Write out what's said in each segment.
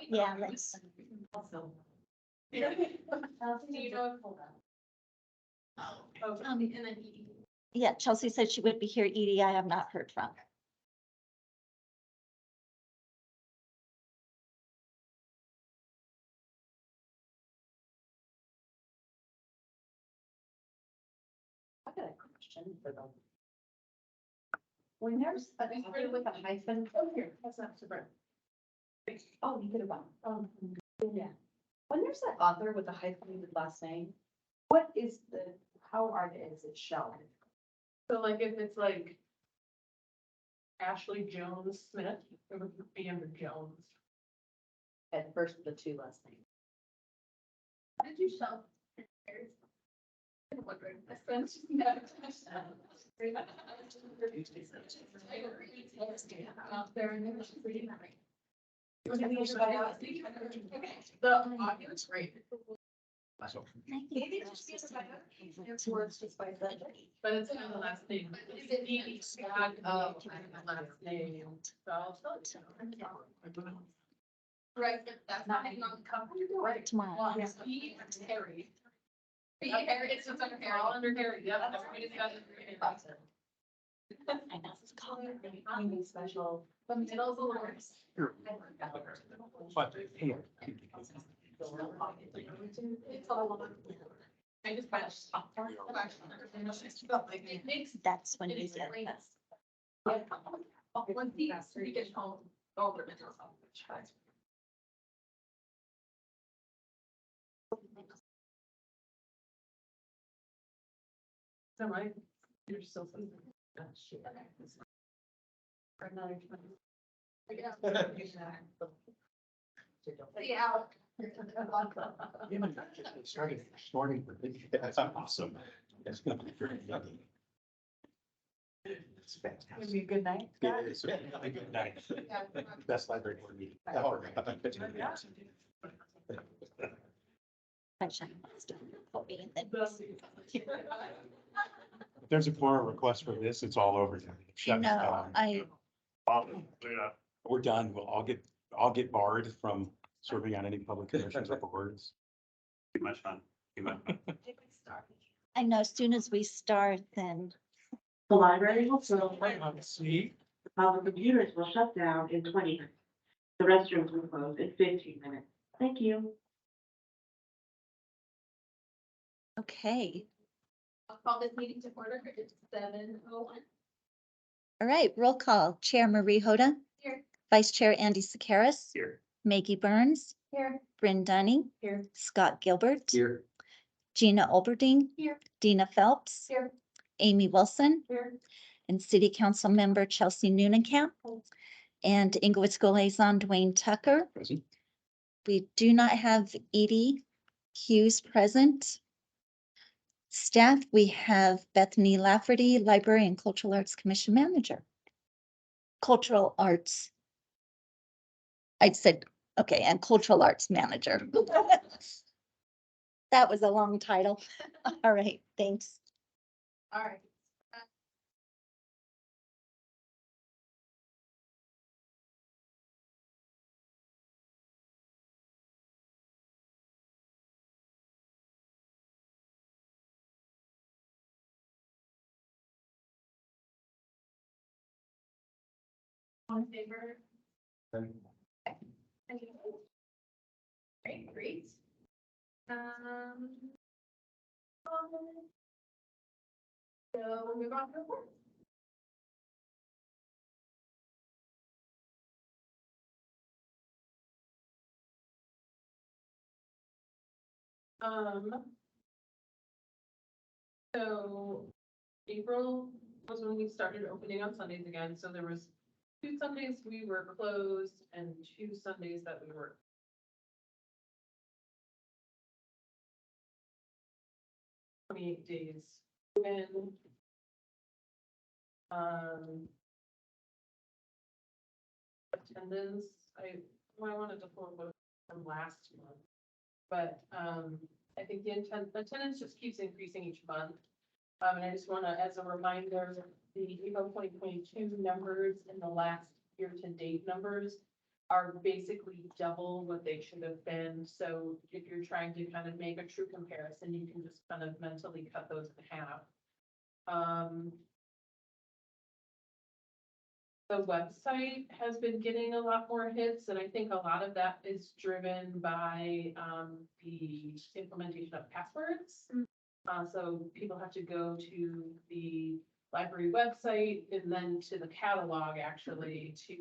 Yeah, let's. Also. Do you know? Oh, and then Edie. Yeah, Chelsea said she would be here. Edie, I have not heard from. I got a question for them. When there's an author with a hyphen. Oh, here, that's not super. Oh, you could have gone. Yeah. When there's that author with a hyphenated last name, what is how is it shown? So like if it's like Ashley Jones Smith, it would be under Jones. At first, the two last names. How did you show? I'm wondering. I spent no time. Out there and then she's reading that. The audio is great. Maybe it's just Words just by the. But it's kind of the last name. Is it the Scott of the last name? So I'll tell you. Right, but that's not hanging on the cover. Right. tomorrow. Well, it's B and Harry. B Harry, it's just under Harry. All under Harry, yep, everybody's got it. I know it's called. Anything special. The middle's a little. It's all on. I just bashed. It makes. That's when It we is get great. that. When he gets home, all the middles. So right, you're still. For another 20. Yeah. Started this morning. That's awesome. That's gonna be very lucky. It's It'd fantastic. be a good night. It is. Have a good night. Best library board meeting ever. Sunshine. If there's a quorum request for this, it's all over. Shut No, down. We're done. I'll get barred from serving on any public commissions or boards. Too much fun. Too much fun. I know as soon as we start, then The library will close. See? The public computers will shut down in 20 minutes. The restrooms will close in 15 minutes. Thank you. okay. I'll call this meeting to order. It's 7:01. All right, roll call. Chair Marie Hotta. Here. Vice Chair Andy Sakaris. Here. Maggie Burns. Here. Bryn Dunning. Here. Scott Gilbert. Here. Gina Olberding. Here. Dina Phelps. Here. Amy Wilson. Here. And City Council Member Chelsea Noonenkamp. And Inglewood School Liaison Dwayne Tucker. Present. We do not have Edie Hughes present. Staff, we have Bethany Lafferty, Library and Cultural Arts Commission Manager. Cultural Arts. I said, okay, and Cultural Arts Manager. That was a long title. All right, thanks. All right. All in favor? Any opposed? Great, great. So we'll move on to reports. So April was when we started opening on Sundays again, so there was 2 Sundays we were closed and 2 Sundays that we were. 28 days. When attendance, I wanted to pull up from last month. But I think the attendance just keeps increasing each month. And I just wanna, as a reminder, the April 2022 numbers and the last year-to-date numbers are basically double what they should have been. So if you're trying to kind of make a true comparison, you can just kind of mentally cut those in half. The website has been getting a lot more hits, and I think a lot of that is driven by the implementation of passwords. So people have to go to the library website and then to the catalog actually to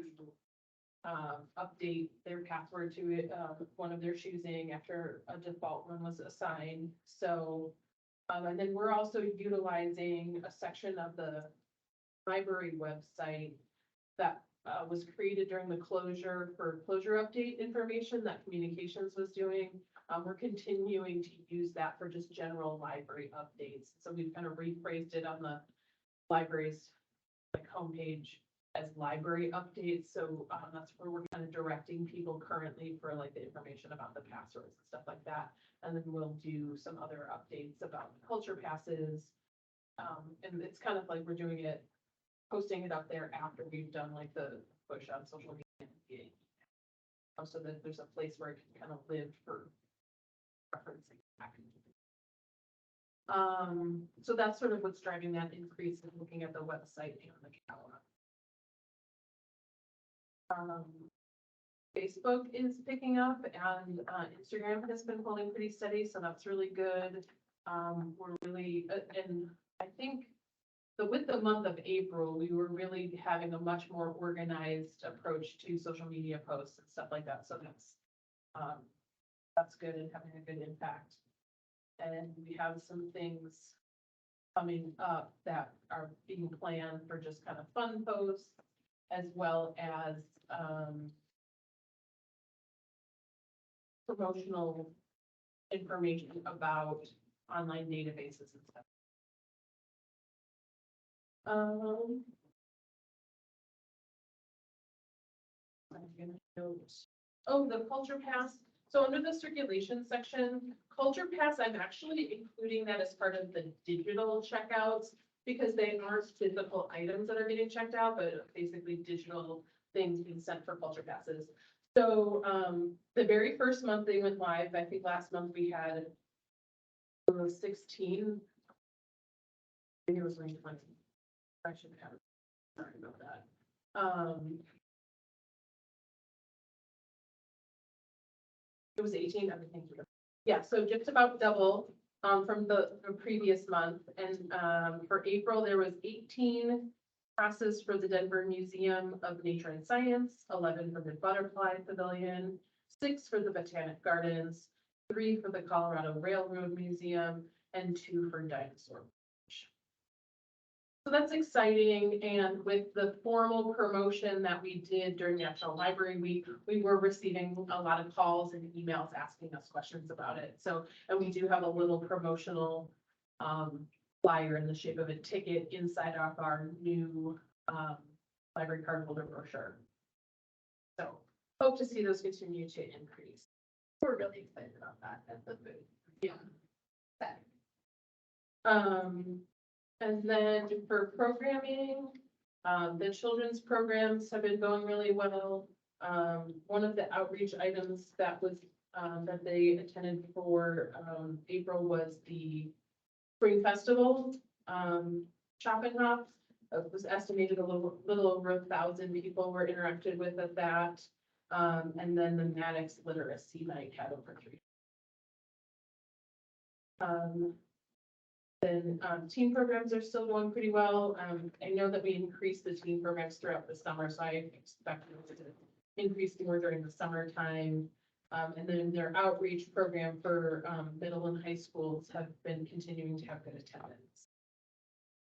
update their password to it, one of their choosing after a default one was assigned. So, and then we're also utilizing a section of the library website that was created during the closure for closure update information that communications was doing. We're continuing to use that for just general library updates. So we've kind of rephrased it on the library's like homepage as library updates. So that's where we're kind of directing people currently for like the information about the passwords and stuff like that. And then we'll do some other updates about culture passes. And it's kind of like we're doing it, posting it up there after we've done like the push on social media. So that there's a place where it can kind of live for referencing back. So that's sort of what's driving that increase in looking at the website and the catalog. Facebook is picking up and Instagram has been holding pretty steady, so that's really good. We're really, and I think with the month of April, we were really having a much more organized approach to social media posts and stuff like that. So that's good and having a good impact. And we have some things coming up that are being planned for just kind of fun posts, as well as promotional information about online databases and stuff. I'm gonna note, oh, the Culture Pass. So under the circulation section, Culture Pass, I'm actually including that as part of the digital checkouts because they aren't physical items that are getting checked out, but basically digital things being sent for Culture Passes. So the very first month they went live, I think last month we had 16. I think it was 20. I should have. Sorry about that. It was 18, I think. Yeah, so just about double from the previous month. And for April, there was 18 passes for the Denver Museum of Nature and Science, 11 for the Butterfly Pavilion, 6 for the Botanic Gardens, 3 for the Colorado Railroad Museum, and 2 for Dinosaur. So that's exciting, and with the formal promotion that we did during National Library Week, we were receiving a lot of calls and emails asking us questions about it. So, and we do have a little promotional flyer in the shape of a ticket inside of our new library card holder brochure. So hope to see those continue to increase. We're really excited about that at the booth. Yeah. And then for programming, the children's programs have been going really well. One of the outreach items that was that they attended for April was the Spring Festival Shop and Hop. It was estimated a little over 1,000 people were interacted with at that. And then the Maddox Literacy Night had over 3. Then teen programs are still going pretty well. I know that we increased the teen programs throughout the summer, so I expect them to increase more during the summertime. And then their outreach program for middle and high schools have been continuing to have good attendance.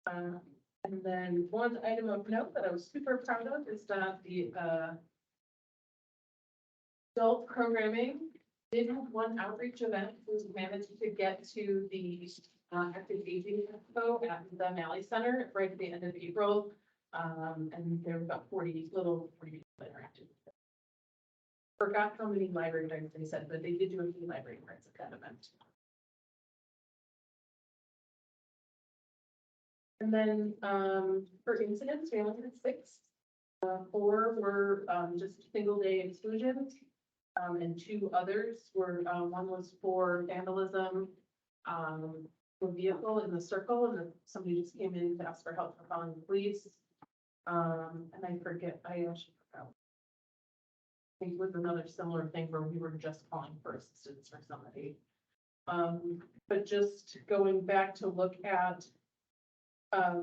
And then one item of note that I was super proud of is that the adult programming did have one outreach event. We managed to get to the Active Aging Expo at the Malley Center right at the end of April. And there were about 40 people interacted. Forgot how many library cards they said, but they did do a few library cards at that event. And then for incidents, we only had 6. 4 were, just single day exclusions. And 2 others were, one was for vandalism, a vehicle in the circle, and then somebody just came in to ask for help for calling the police. And I forget, I actually forgot. I think it was another similar thing where we were just calling for assistance for somebody. But just going back to look at,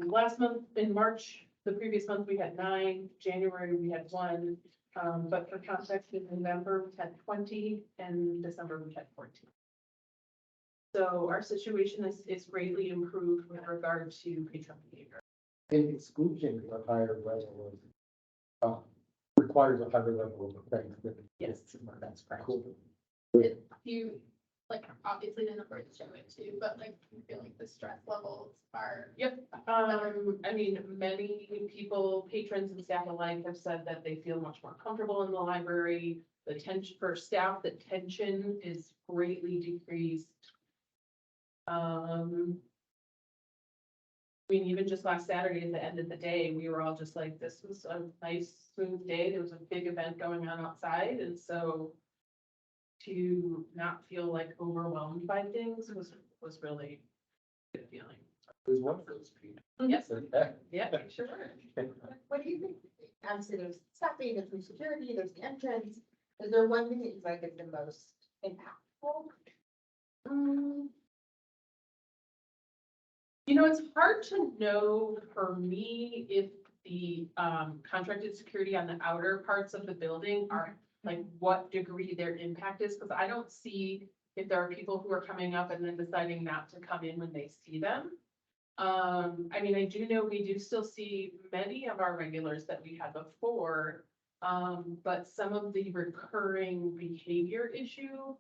last month in March, the previous month, we had 9, January, we had 1. But for context, in November, we had 20, and December, we had 14. So our situation is greatly improved with regard to patron behavior. In exclusion, a higher level of, requires a higher level of offense. Yes, that's correct. Cool. If you, like, obviously the numbers show it too, but like, you feel like the stress levels are. Yep, I mean, many people, patrons and staff alike have said that they feel much more comfortable in the library. The tension for staff, the tension is greatly decreased. I mean, even just last Saturday at the end of the day, we were all just like, this was a nice smooth day. There was a big event going on outside, and so to not feel like overwhelmed by things was really a good feeling. It was one of those people. Yes, Yeah. yeah, sure. What do you think? Obviously, there's staffing, there's new security, there's the entrance. Is there one thing that you like is the most impactful? You know, it's hard to know for me if the contracted security on the outer parts of the building are like what degree their impact is, because I don't see if there are people who are coming up and then deciding not to come in when they see them. I mean, I do know we do still see many of our regulars that we had before, but some of the recurring behavior issue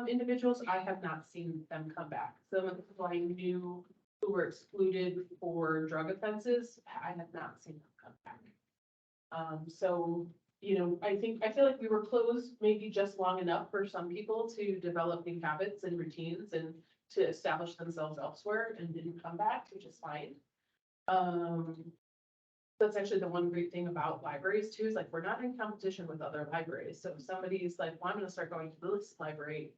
individuals, I have not seen them come back. Some of the people I knew who were excluded for drug offenses, I have not seen them come back. So, you know, I feel like we were closed maybe just long enough for some people to develop new habits and routines and to establish themselves elsewhere and didn't come back, which is fine. That's actually the one great thing about libraries too, is like, we're not in competition with other libraries. So if somebody's like, well, I'm gonna start going to this library,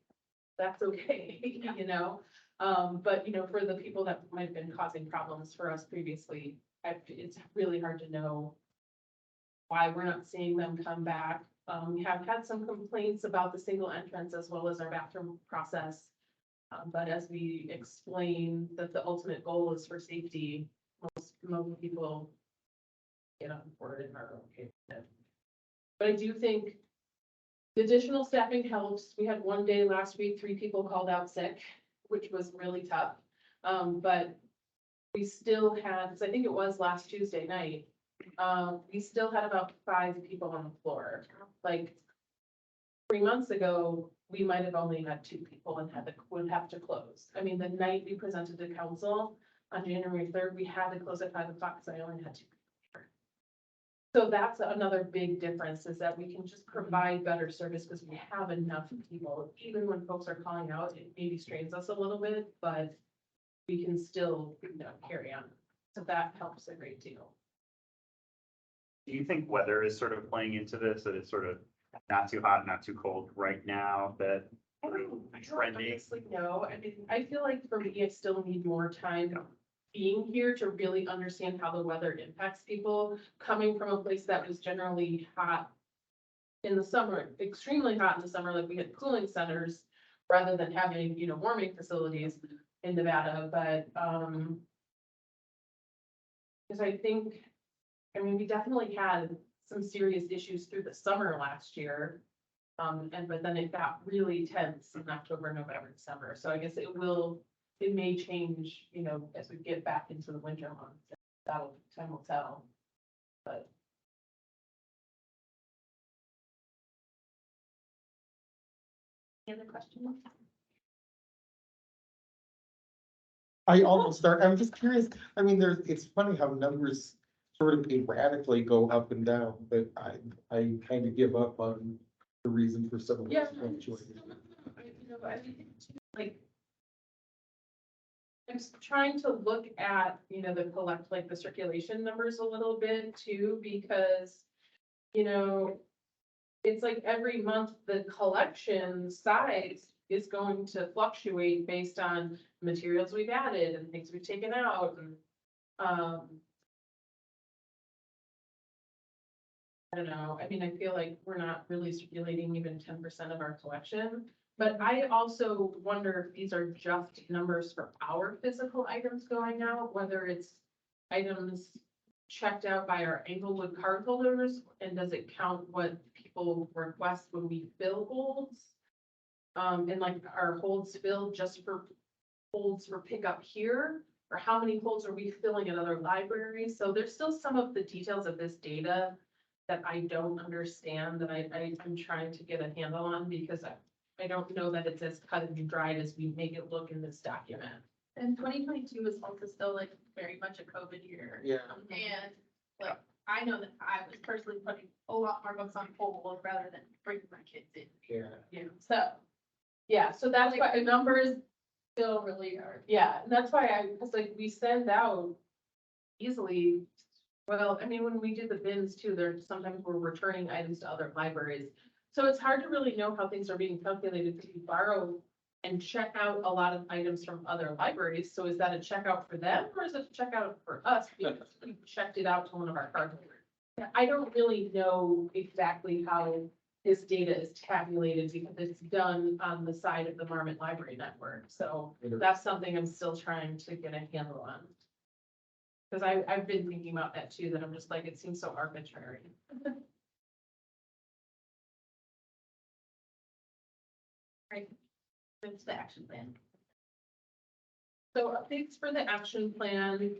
that's okay, you know? But you know, for the people that might have been causing problems for us previously, it's really hard to know why we're not seeing them come back. We have had some complaints about the single entrance as well as our bathroom process. But as we explain that the ultimate goal is for safety, most people get on board and are okay with it. But I do think the additional staffing helps. We had one day last week, 3 people called out sick, which was really tough. But we still had, because I think it was last Tuesday night, we still had about 5 people on the floor. Like 3 months ago, we might have only had 2 people and would have to close. I mean, the night we presented to council on January 3rd, we had to close at 5 o'clock because I only had 2 people here. So that's another big difference, is that we can just provide better service because we have enough people. Even when folks are calling out, it maybe strains us a little bit, but we can still, you know, carry on. So that helps a great deal. Do you think weather is sort of playing into this, that it's sort of not too hot, not too cold right now, that I sort of don't trending? honestly know. I mean, I feel like for me, I still need more time being here to really understand how the weather impacts people. Coming from a place that was generally hot in the summer, extremely hot in the summer, like we had cooling centers rather than having, you know, warming facilities in Nevada, but, because I think, I mean, we definitely had some serious issues through the summer last year. But then it got really tense in October, November, December. So I guess it may change, you know, as we get back into the winter months. Time will tell. But Any other questions? I'm just curious, I mean, it's funny how numbers sort of erratically go up and down, but I kind of give up on the reason for some of yeah, those fluctuations. you know, I think too, like, I'm trying to look at, you know, the circulation numbers a little bit too, because you know, it's like every month the collection size is going to fluctuate based on materials we've added and things we've taken out and, I don't know, I mean, I feel like we're not really circulating even 10% of our collection. But I also wonder if these are just numbers for our physical items going out, whether it's items checked out by our Englewood cardholders, and does it count what people request when we fill holds? And like our holds filled just for holds for pickup here, or how many holds are we filling at other libraries? So there's still some of the details of this data that I don't understand, that I'm trying to get a handle on, because I don't know that it's as cut and dried as we make it look in this document. And 2022 is also still like very much a COVID year. Yeah. And like, I know that I was personally putting a lot more books on hold rather than bringing my kids in. Yeah. So Yeah, so that's like why, the numbers still really are. yeah, and that's why cause like we send out easily. Well, I mean, when we do the bins too, there's sometimes we're returning items to other libraries. So it's hard to really know how things are being calculated, because we borrow and check out a lot of items from other libraries. So is that a checkout for them, or is it a checkout for us? Because we checked it out to one of our cardholders. Yeah, I don't really know exactly how this data is tabulated, because it's done on the side of the Marmot Library Network. So that's something I'm still trying to get a handle on. Cause I've been thinking about that too, that I'm just like, it seems so arbitrary. Right. It's the action plan. So updates for the action plan,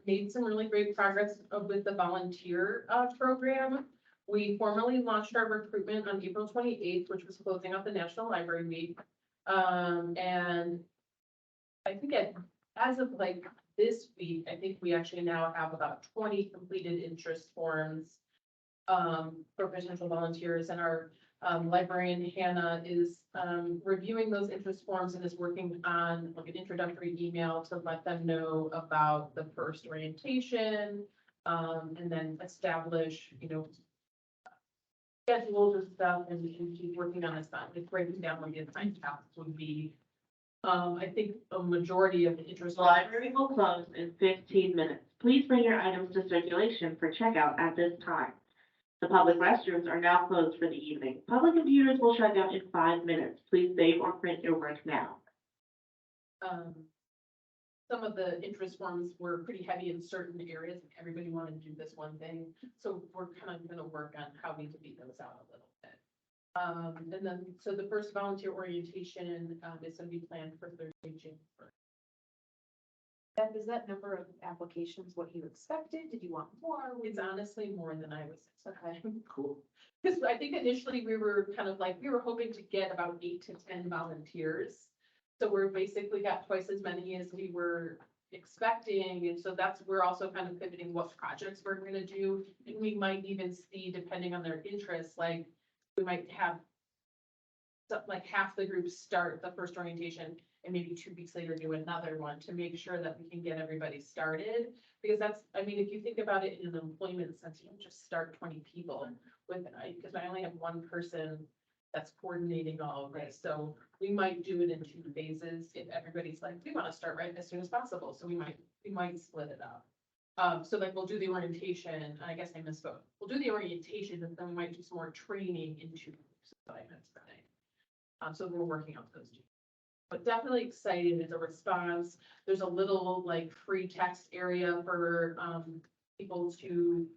made some really great progress with the volunteer, program. We formally launched our recruitment on April 28th, which was closing out the National Library Week. And I think as of like this week, I think we actually now have about 20 completed interest forms for potential volunteers, and our librarian Hannah is reviewing those interest forms and is working on like an introductory email to let them know about the first orientation, and then establish, you know, schedules and stuff, and she's working on this, like breaking down what the assigned tasks would be. I think a majority of the interest. The library will close in 15 minutes. Please bring your items to circulation for checkout at this time. The public restrooms are now closed for the evening. Public computers will shut down in 5 minutes. Please save or print your work now. Some of the interest forms were pretty heavy in certain areas, and everybody wanted to do this one thing. So we're kind of gonna work on how we can beat those out a little bit. And then, so the first volunteer orientation, is gonna be planned for Thursday, June 1st. And is that number of applications what you expected? Did you want more? It's honestly more than I was expecting. Cool. Because I think initially we were kind of like, we were hoping to get about 8 to 10 volunteers. So we're basically got twice as many as we were expecting. And so we're also kind of pivoting what projects we're gonna do. And we might even see, depending on their interests, like we might have like half the group start the first orientation and maybe 2 weeks later do another one to make sure that we can get everybody started. Because that's, I mean, if you think about it in an employment sense, you don't just start 20 people with, because I only have one person that's coordinating all of this. So we might do it in 2 phases if everybody's like, we want to start right as soon as possible. So we might split it up. So like we'll do the orientation, and I guess I misspoke. We'll do the orientation, and then we might do some more training into assignments. So we're working on those two. But definitely excited as a response. There's a little like free text area for people to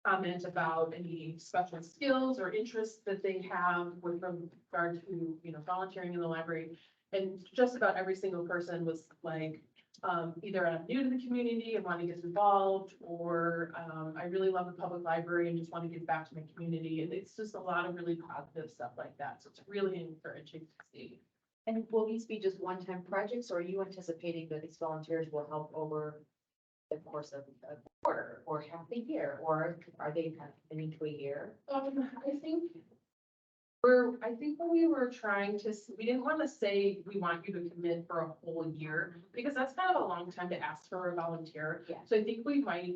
comment about any special skills or interests that they have with regard to, you know, volunteering in the library. And just about every single person was like, either I'm new to the community and want to get involved, or I really love the public library and just want to give back to my community. And it's just a lot of really positive stuff like that. So it's really encouraging to see. And will these be just one-time projects, or are you anticipating that these volunteers will help over the course of a quarter or half a year, or are they kind of committing to a year? I think what we were trying to, we didn't want to say we want you to commit for a whole year, because that's kind of a long time to ask for a volunteer. Yeah. So I think we might,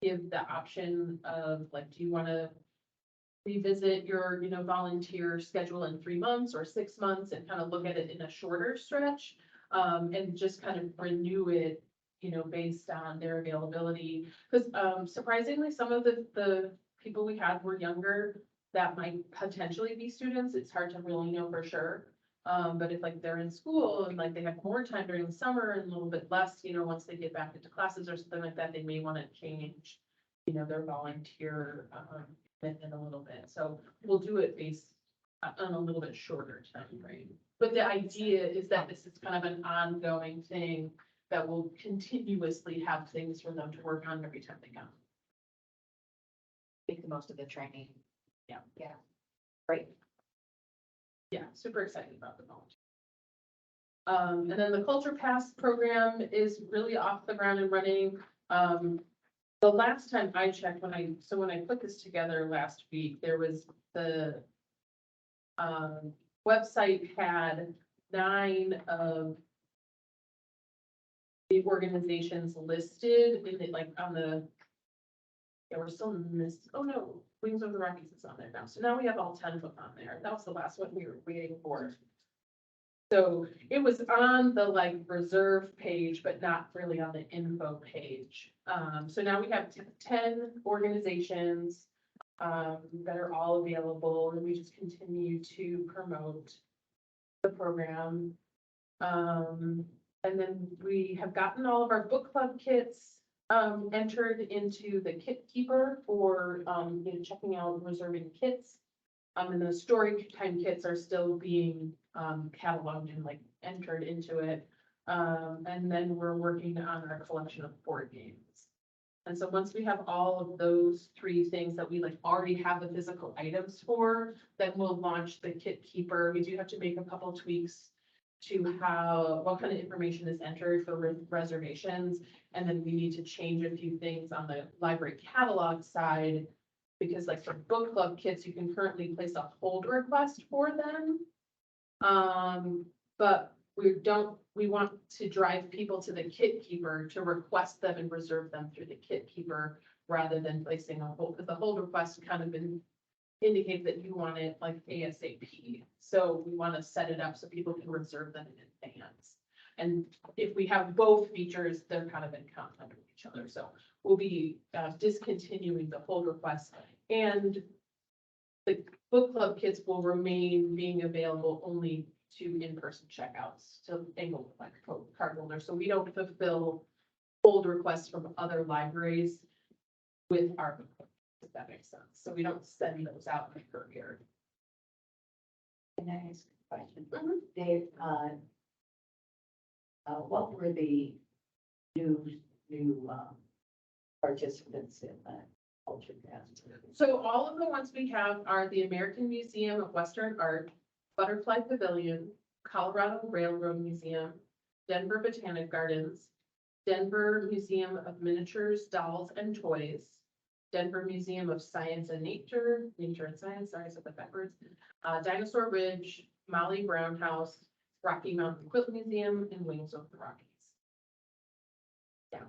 give the option of like, do you want to revisit your, volunteer schedule in 3 months or 6 months and kind of look at it in a shorter stretch? And just kind of renew it, based on their availability. Because, surprisingly, some of the people we had were younger that might potentially be students. It's hard to really know for sure. But if like they're in school and like they have more time during the summer and a little bit less, once they get back into classes or something like that, they may want to change, their volunteer, commitment a little bit. So we'll do it based on a little bit shorter time frame. But the idea is that this is kind of an ongoing thing that will continuously have things for them to work on every time they come. Make the most of the training. Yeah. Yeah. Great. Yeah, super excited about the volunteer. And then the Culture Pass program is really off the ground and running. The last time I checked, when I put this together last week, there was the website had 9 of the organizations listed in it, like on the, yeah, we're still in this, oh no, Wings of the Rockies is on there now. So now we have all 10 of them on there. That was the last one we were waiting for. So it was on the like reserve page, but not really on the info page. So now we have 10 organizations that are all available, and we just continue to promote the program. And then we have gotten all of our book club kits entered into the kit keeper for checking out reserving kits. And the story time kits are still being cataloged and like entered into it. And then we're working on our collection of board games. And so once we have all of those 3 things that we like already have the physical items for, then we'll launch the kit keeper. We do have to make a couple tweaks to how, what kind of information is entered for reservations. And then we need to change a few things on the library catalog side. Because like for book club kits, you can currently place a hold request for them. But we want to drive people to the kit keeper to request them and reserve them through the kit keeper rather than placing a hold, because the hold request kind of indicate that you want it like ASAP. So we want to set it up so people can reserve them in advance. And if we have both features, they're kind of in conflict with each other. So we'll be discontinuing the hold request, and the book club kits will remain being available only to in-person checkouts to Englewood like card holders. So we don't fulfill hold requests from other libraries with our book club, if that makes sense. So we don't send those out in a courier. Can I ask a question? Dave, what were the new participants in that culture cast? So all of the ones we have are the American Museum of Western Art, Butterfly Pavilion, Colorado Railroad Museum, Denver Botanic Gardens, Denver Museum of Miniatures, Dolls, and Toys, Denver Museum of Science and Nature and Science, sorry, I said that backwards, Dinosaur Ridge, Molly Brown House, Rocky Mountain Quilt Museum, and Wings of the Rockies. Yeah,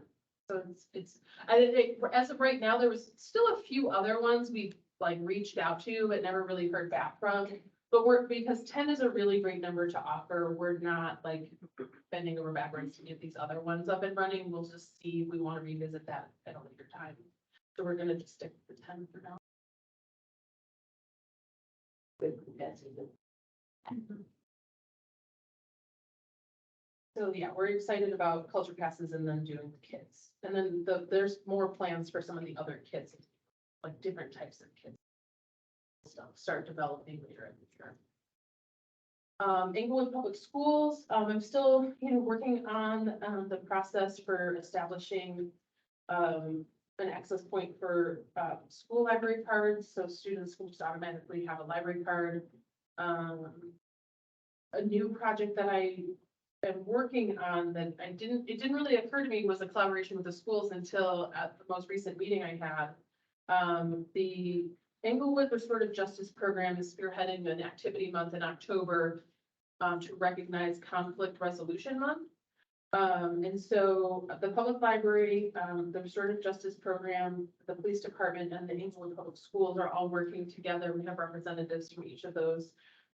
so as of right now, there was still a few other ones we like reached out to, but never really heard back from. But because 10 is a really great number to offer, we're not like bending over backwards to get these other ones up and running. We'll just see if we want to revisit that at a later time. So we're gonna just stick with the 10 for now. So yeah, we're excited about culture passes and then doing the kits. And then there's more plans for some of the other kits, like different types of kits. Stuff start developing later in the year. Englewood Public Schools, I'm still, working on the process for establishing an access point for school library cards, so students can just automatically have a library card. A new project that I am working on that it didn't really occur to me was a collaboration with the schools until at the most recent meeting I had. The Englewood Restorative Justice Program is spearheading an activity month in October to recognize Conflict Resolution Month. And so the public library, the restorative justice program, the police department and the Englewood Public Schools are all working together. We have representatives from each of those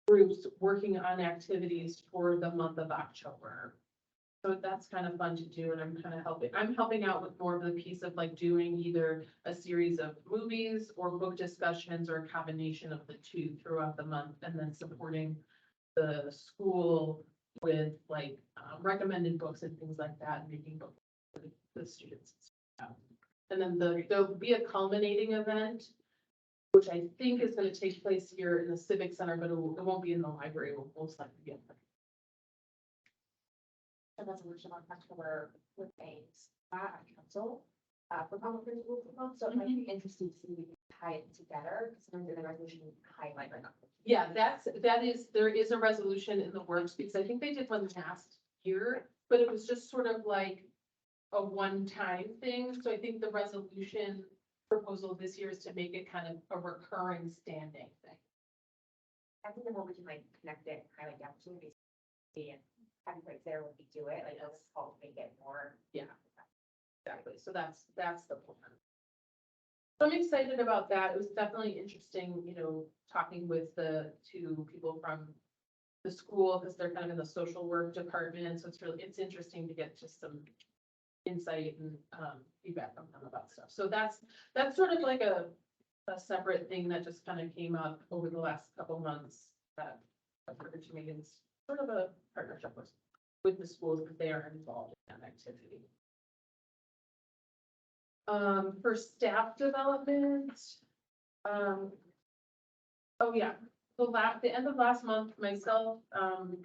groups working on activities for the month of October. So that's kind of fun to do, and I'm helping out with more of the piece of like doing either a series of movies or book discussions or a combination of the two throughout the month, and then supporting the school with like recommended books and things like that, and making books for the students. And then there'll be a culminating event, which I think is gonna take place here in the Civic Center, but it won't be in the library, it will most likely be in the A resolution on October with a council, for public principles as well, so it might be interesting to see if we can tie it together, because sometimes in the resolution you highlight like. Yeah, there is a resolution in the works, because I think they did one last year, but it was just sort of like a one-time thing, so I think the resolution proposal this year is to make it kind of a recurring standing thing. I think the more we can like connect it, highlight the opportunities, and having right there when we do it, like it'll just help make it more. Yeah. Exactly, so that's the plan. So I'm excited about that. It was definitely interesting, talking with the two people from the school, because they're kind of in the social work department, so it's interesting to get just some insight and feedback from them about stuff. So that's sort of like a separate thing that just kind of came up over the last couple months that occurred to me. It's sort of a partnership with the schools, because they are involved in that activity. For staff development, oh yeah, the end of last month, myself,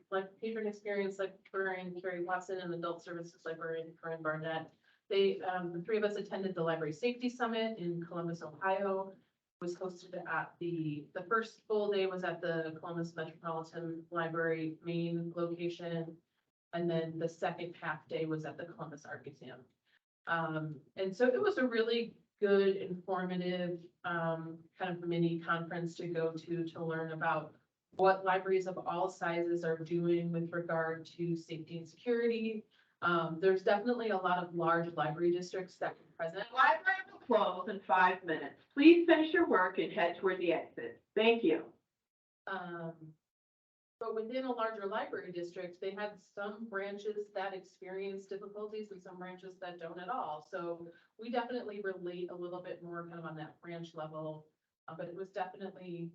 like patron experience librarian Carrie Watson and adult services librarian Corinne Barnett, the three of us attended the Library Safety Summit in Columbus, Ohio. It was hosted at the first full day was at the Columbus Metropolitan Library main location, and then the second half day was at the Columbus Art Museum. And so it was a really good, informative, kind of mini conference to go to learn about what libraries of all sizes are doing with regard to safety and security. There's definitely a lot of large library districts that are present. The library will close in 5 minutes. Please finish your work and head toward the exit. Thank you. But within a larger library district, they had some branches that experience difficulties and some branches that don't at all. So we definitely relate a little bit more kind of on that branch level. But it was definitely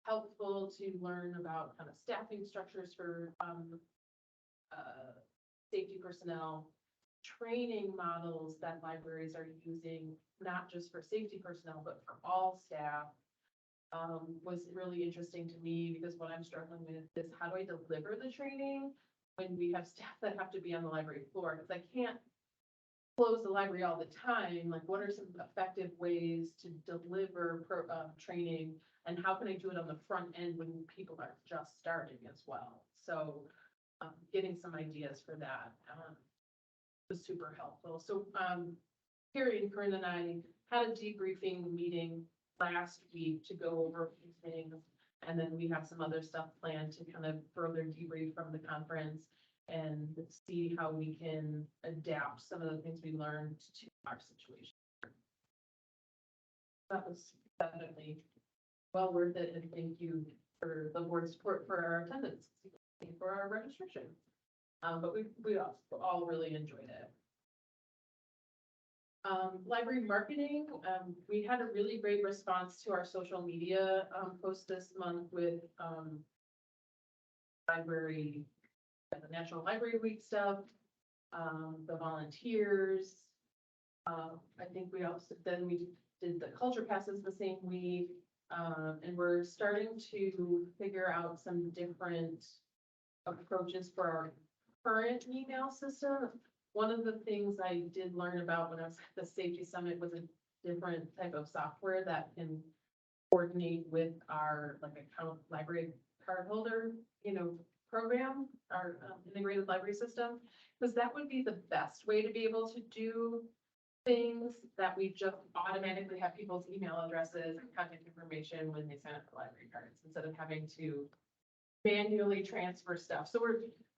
helpful to learn about kind of staffing structures for safety personnel, training models that libraries are using, not just for safety personnel, but for all staff. Was really interesting to me, because what I'm struggling with is how do I deliver the training when we have staff that have to be on the library floor? Because I can't close the library all the time. Like, what are some effective ways to deliver training, and how can I do it on the front end when people are just starting as well? So getting some ideas for that was super helpful. So Carrie and Corinne and I had a debriefing meeting last week to go over a few things, and then we have some other stuff planned to kind of further debrief from the conference and see how we can adapt some of the things we learned to our situation. That was definitely well worth it, and thank you for the board support for our attendance, for our registration. But we all really enjoyed it. Library marketing, we had a really great response to our social media post this month with the National Library Week stuff, the volunteers. I think we did the culture passes the same week, and we're starting to figure out some different approaches for our current email system. One of the things I did learn about when I was at the safety summit was a different type of software that can coordinate with our account library card holder, program, our integrated library system, because that would be the best way to be able to do things, that we just automatically have people's email addresses and contact information when they sign up for library cards, instead of having to manually transfer stuff. So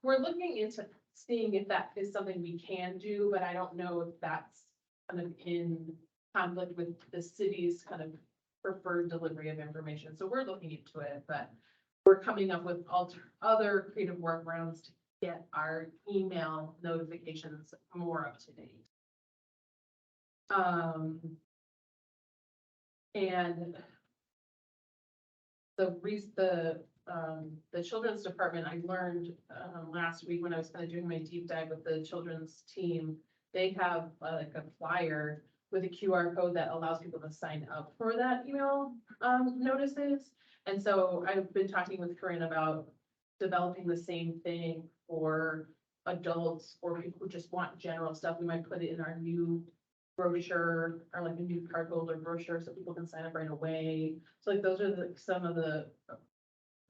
we're looking into seeing if that is something we can do, but I don't know if that's kind of in conflict with the city's kind of preferred delivery of information. So we're looking into it, but we're coming up with other creative workarounds to get our email notifications more up to date. And the children's department, I learned, last week when I was kind of doing my deep dive with the children's team, they have like a flyer with a QR code that allows people to sign up for that email, notices. And so I've been talking with Corinne about developing the same thing for adults or people who just want general stuff. We might put it in our new brochure or like a new card holder brochure so people can sign up right away. So like those are some of the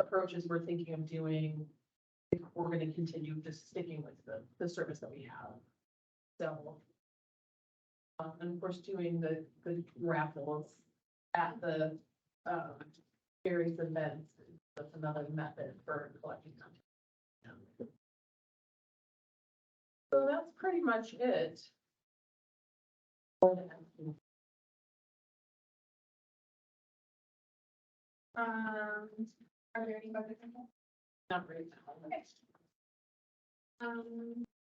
approaches we're thinking of doing if we're gonna continue just sticking with the service that we have. So. And of course, doing the raffles at the various events, that's another method for collecting content. So that's pretty much it. Are there any budget concerns? Not right now. Okay.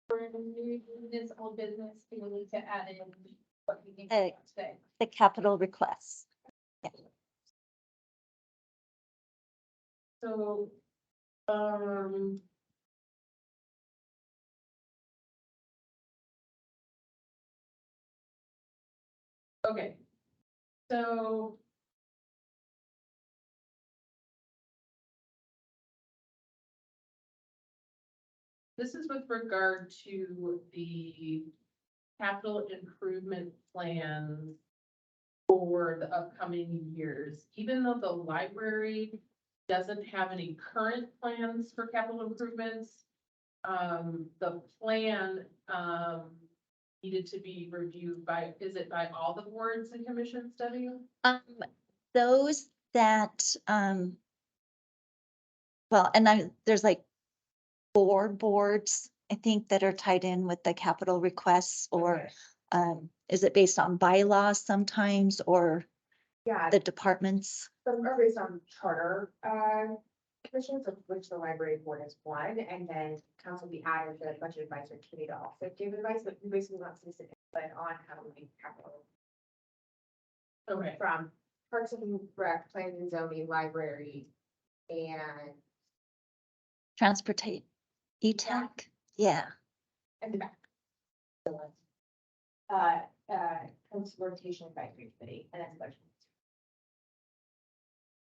For new business, old business, we will need to add in what we think Hey. today. The capital requests. So, okay, so. This is with regard to the capital improvement plans for the upcoming years. Even though the library doesn't have any current plans for capital improvements, the plan, needed to be reviewed by, is it by all the boards and commissions, Debbie? Those that, well, and there's like 4 boards, I think, that are tied in with the capital requests, or, is it based on bylaws sometimes, or Yeah, the departments? some are based on charter, commissions, of which the library board is one, and then council will be added to the budget advisory committee to also give advice, but we basically want specific input on how to make capital. Okay, From Parks and Rec, Planning and Zoning, Library, and Transportate, E-Tech, yeah. the back. Transportation Advisory Committee, and that's budget.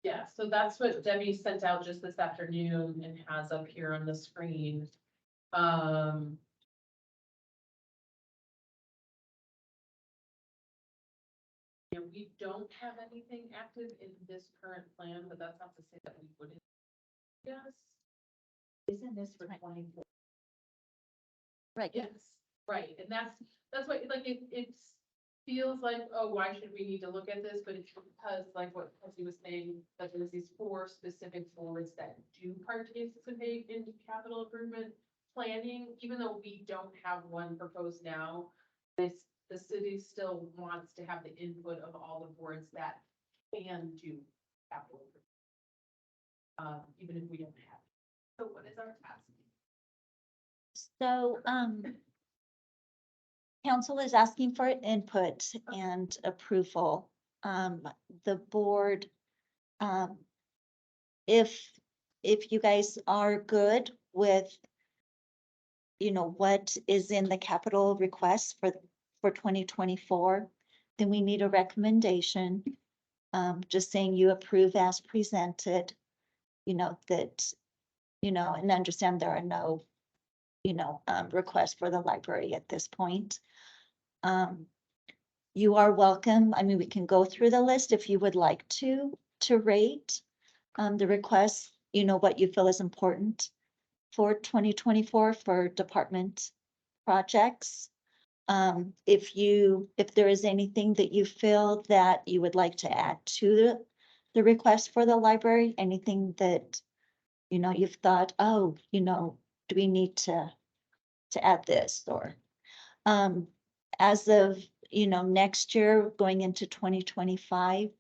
yeah, so that's what Debbie sent out just this afternoon and has up here on the screen. Yeah, we don't have anything active in this current plan, but that's not to say that we wouldn't. Yes, Isn't this for 24? Right. yes, right, and that's what, like, it feels like, oh, why should we need to look at this, but it's because, like what Kelsey was saying, that there's these 4 specific boards that do participate in capital improvement planning, even though we don't have one proposed now. The city still wants to have the input of all the boards that can do capital improvement. Even if we don't have. it. So what is our task? So, council is asking for input and approval. The board, if you guys are good with, what is in the capital request for 2024, then we need a recommendation. Just saying you approve as presented, that, and understand there are no, requests for the library at this point. You are welcome. I mean, we can go through the list if you would like to rate the requests, what you feel is important for 2024 for department projects. If there is anything that you feel that you would like to add to the request for the library, anything that you've thought, oh, do we need to add this or, as of, next year, going into 2025,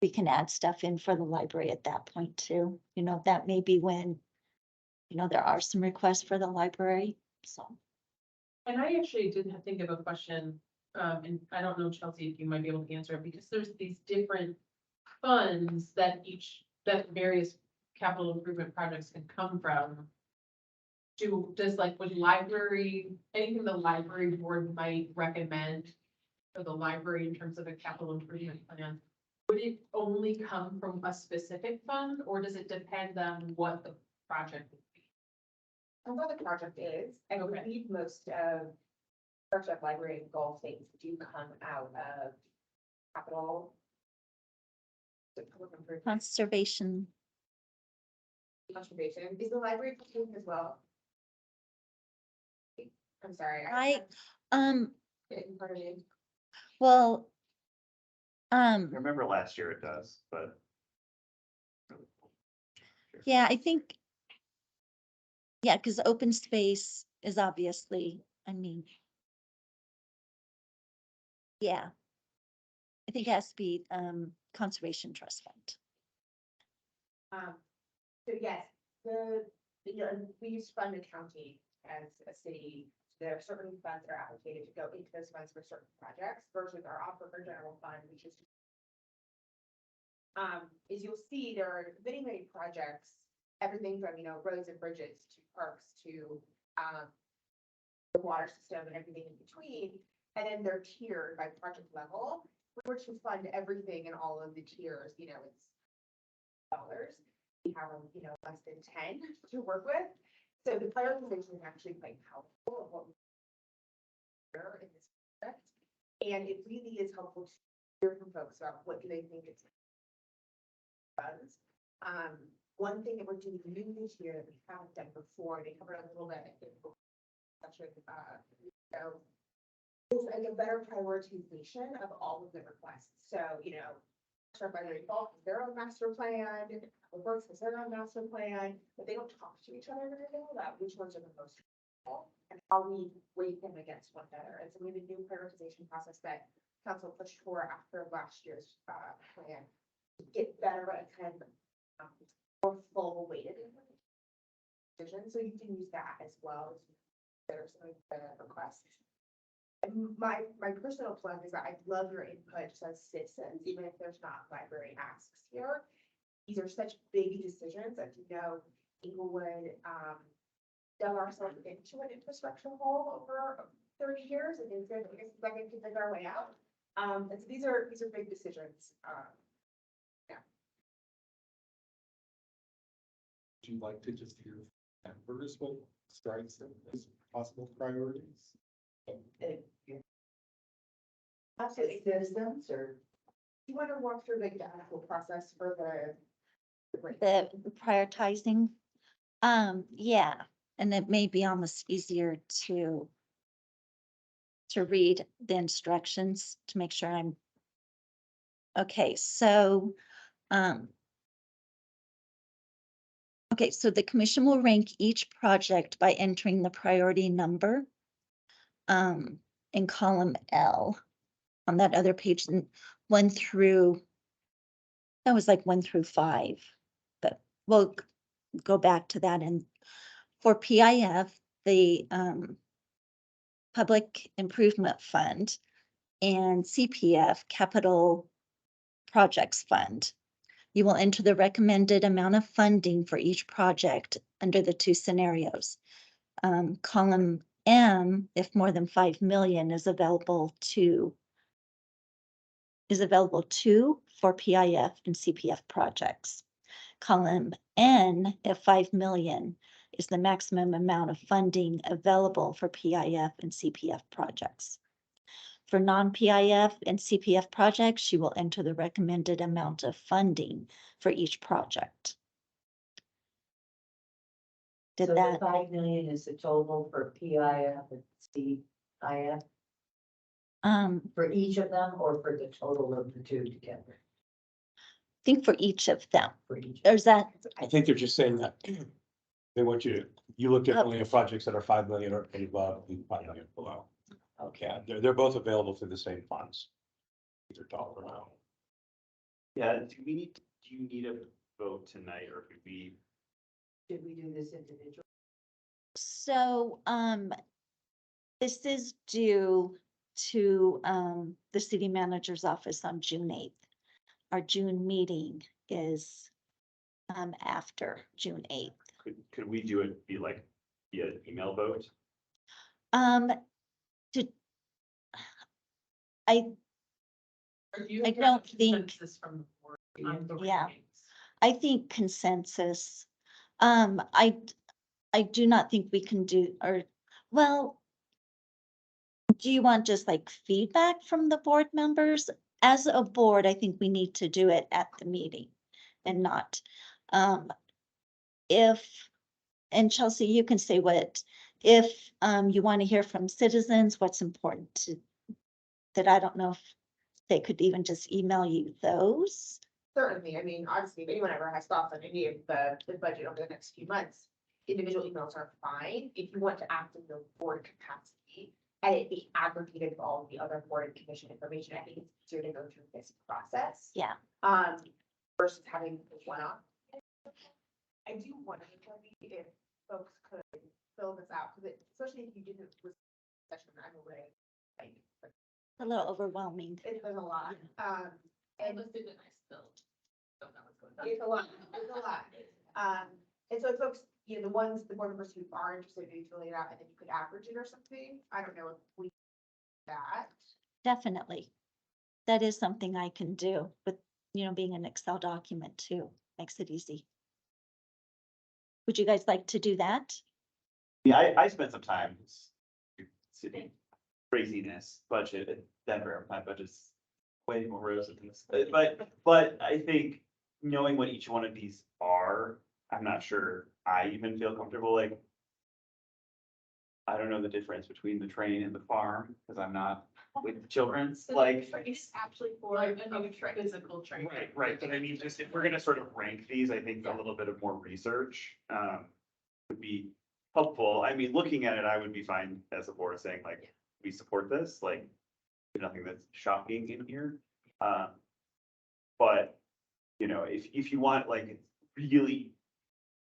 we can add stuff in for the library at that point too. That may be when, there are some requests for the library, so. And I actually did think of a question, and I don't know, Chelsea, if you might be able to answer it, because there's these different funds that various capital improvement projects can come from. Would library, anything the library board might recommend for the library in terms of a capital improvement plan? Would it only come from a specific fund, or does it depend on what the project would be? And what the project is, and I believe most of Parkship Library and Golf things do come out of capital. Conservation, Conservation, is the library contained as well? I'm sorry. I Part of it. well, I remember last year it does, but. yeah, I think, yeah, because open space is obviously, yeah. I think it has to be, Conservation Trust Fund. So yes, we use fund accounting as a city. There are certain funds that are allocated to go into those funds for certain projects versus our operating general fund, which is. As you'll see, there are many, many projects, everything from, roads and bridges to parks to, the water system and everything in between. And then they're tiered by project level. We were to fund everything in all of the tiers, it's dollars. We have, less than 10 to work with. So the prioritization is actually quite helpful of what we hear in this project. And it really is helpful to hear from folks about what do they think it's does. One thing that we're doing new this year that we haven't done before, they covered a little bit, I think, is like a better prioritization of all of the requests. So, start by the default, their own master plan, works has their own master plan, but they don't talk to each other very well about which ones are the most critical and how we weight them against one another. And so we have a new prioritization process that council pushed for after last year's plan to get better at kind of more full weighted decisions. So you can use that as well as there's some of the requests. And my personal plug is that I love your input as citizens, even if there's not library asks here. These are such big decisions that, Inglewood dug ourselves into an infrastructure hole over 30 years and it's going to take us a second to figure our way out. And so these are big decisions. Would you like to just hear members what strikes them as possible priorities? Absolutely. Citizens or? You want to walk through like the actual process for The prioritizing, yeah, and it may be almost easier to read the instructions to make sure I'm okay. So, okay, so the commission will rank each project by entering the priority number in column L on that other page, and that was like 1 through 5, but we'll go back to that. And for PIF, the Public Improvement Fund, and CPF, Capital Projects Fund. You will enter the recommended amount of funding for each project under the 2 scenarios. Column M, if more than 5 million is available to for PIF and CPF projects. Column N, if 5 million is the maximum amount of funding available for PIF and CPF projects. For non-PIF and CPF projects, you will enter the recommended amount of funding for each project. Did So the that, 5 million is the total for PIF and CIF for each of them or for the total of the two together? think for each of them, For each. or is that, I think they're just saying that they want you look differently at projects that are 5 million or above and 5 million below. Okay, they're both available through the same funds. They're talking about. Yeah, do you need a vote tonight, or could we? Should we do this individually? so, this is due to, the city manager's office on June 8th. Our June meeting is, after June 8th. Could we do it, be like, via email vote? Did, I Or do you I have don't think- consensus from the board on the Yeah. rankings? think consensus. I do not think we can do, or, well, do you want just like feedback from the board members? As a board, I think we need to do it at the meeting and not, if, and Chelsea, you can say if, you want to hear from citizens, what's important to, that I don't know if they could even just email you those. Certainly, I mean, obviously, if anyone ever has thoughts on any of the budget over the next few months, individual emails are fine. If you want to act in the board capacity and it be aggregated with all of the other board and commission information, I think it's easier to go through this process. Yeah. Versus having one off. I do wonder, Kelly, if folks could fill this out, because especially if you didn't with session, I'm away. Like, A little overwhelming. there's a lot, And and let's do the nice build. Don't know what's going on. it's a lot, it's a lot. And so if folks, you know, the board members who are interested, maybe fill it out, and then you could average it or something. I don't know if we do that. Definitely. That is something I can do with, being an Excel document too, makes it easy. Would you guys like to do that? Yeah, I spent some time city craziness budget in Denver. My budget's way more rosy than this, but I think knowing what each one of these are, I'm not sure I even feel comfortable, like. I don't know the difference between the train and the farm, because I'm not with children's, like. It's actually for Like a new train. physical training. Right, but I mean, just if we're gonna sort of rank these, I think a little bit of more research, would be helpful. I mean, looking at it, I would be fine as a board saying like, we support this, like, there's nothing that's shocking in here. But, if you want like really